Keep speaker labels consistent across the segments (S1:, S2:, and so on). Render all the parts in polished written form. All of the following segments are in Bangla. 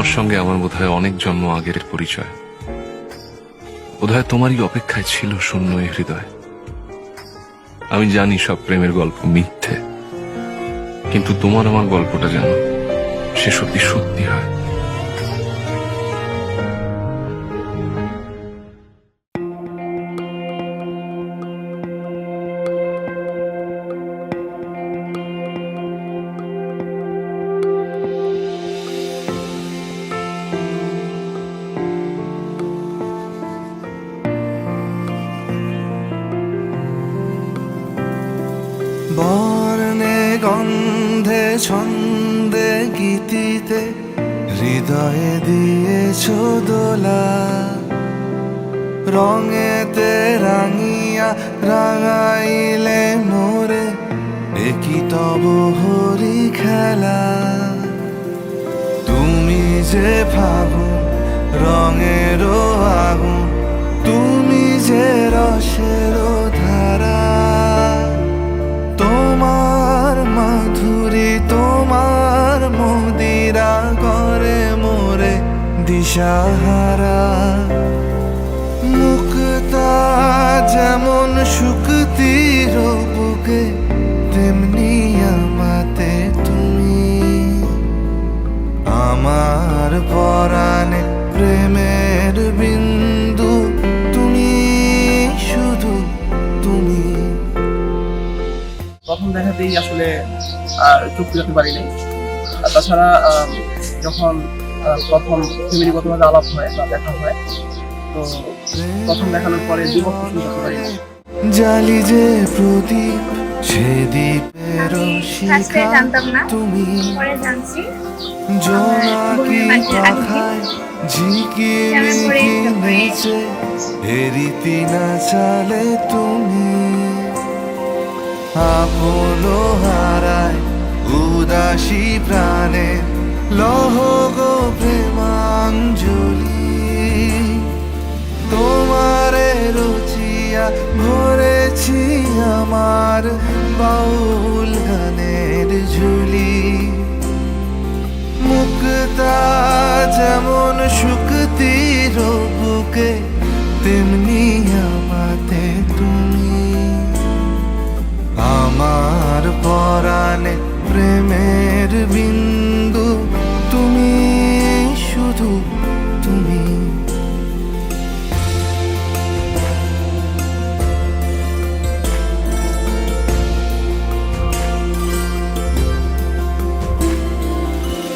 S1: তোমার সঙ্গে আমার বোধহয় অনেক জন্ম আগের পরিচয়। বোধহয় তোমারই অপেক্ষায় ছিল শূন্য এই হৃদয়। আমি জানি সব প্রেমের গল্প মিথ্যে, কিন্তু তোমার আমার গল্পটা জানো সে সত্যি সত্যি হয়।
S2: বর্ণে গন্ধে ছন্দে গীতিতে হৃদয়ে দিয়েছ দোলা, রঙেতে রাঙিয়া রাঙাইলে মোরে একই তব হরি খেলা। তুমি যে ফাগুন রঙেরও আগুন, তুমি যে রসেরও ধারা, তোমার মাধুরী তোমার মদিরা করে মোরে দিশাহারা। মুক্তা যেমন শুকতির বুকে, তেমনি আমাতে তুমি। আমার পরাণে প্রেমের বিন্দু, তুমি শুধু তুমি।
S3: প্রথম দেখাতেই আসলে চুপ রাখতে পারিনি। তাছাড়া যখন প্রথম ফ্যামিলিগতভাবে আলাপ হয় বা দেখা হয়, তো প্রথম দেখানোর পরে দ্বিমত পোষণ করতে পারিনি।
S2: জালি যে প্রদীপ সে দ্বীপের শিখা তুমি, জোনাকি পাখায় ঝিকিমিকি নেচে হেরিতি না চালে তুমি। আপনো হারায় উদাসী প্রাণে লহ গো প্রেমাঞ্জলি, তোমারে রচিয়া ভরেছি আমার বাউল গানের ঝুলি। মুক্তা যেমন শুকতির বুকে, তেমনি আমাতে তুমি। আমার পরাণে প্রেমের বিন্দু, তুমি শুধু তুমি।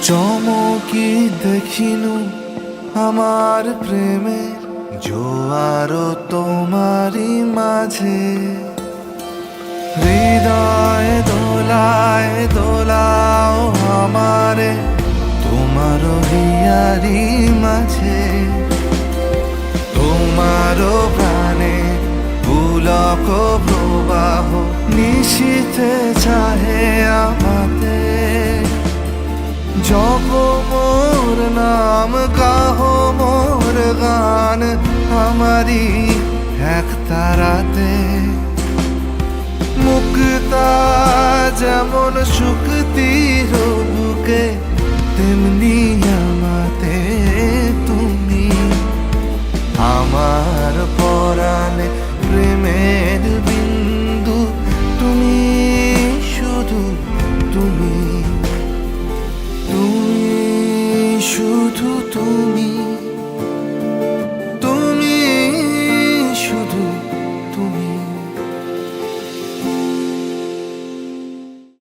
S2: চমকি দেখিনু আমার প্রেমের জোয়ার তোমারই মাঝে, হৃদয় দোলায় দোলাও আমারে তোমার হিয়ারি মাঝে। তোমার প্রাণে পুলক প্রবাহ নিশীথে চাহে আমাতে। জপ মোর নাম গাহ মোর গান আমারি এক তারাতে। মুক্তা যেমন শুকতির বুকে, তেমনি আমাতে তুমি। আমার পরাণে প্রেমের বিন্দু, তুমি শুধু তুমি। তুমি শুধু তুমি।